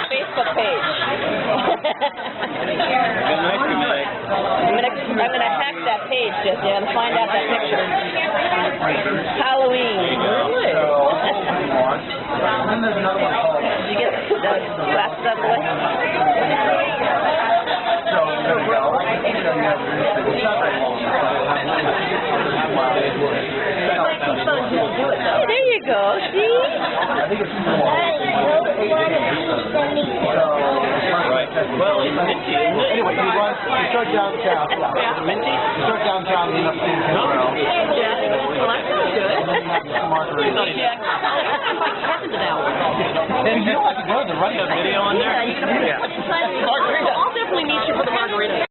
Facebook page. I'm gonna hack that page, Jesse, and find out that picture. Halloween. Really? Did you get the glasses out of the way? There you go, see? I think it's right. Well, it's minty, isn't it? Anyway, you start downtown. Minty? You start downtown and up in Carroll. Yeah. Well, that sounds good. And then you have some margaritas. Yeah. I'm like heaven to that one. And you don't have to go to the right Video on there? Yeah, you can put the margarita. I'll definitely meet you for the margarita.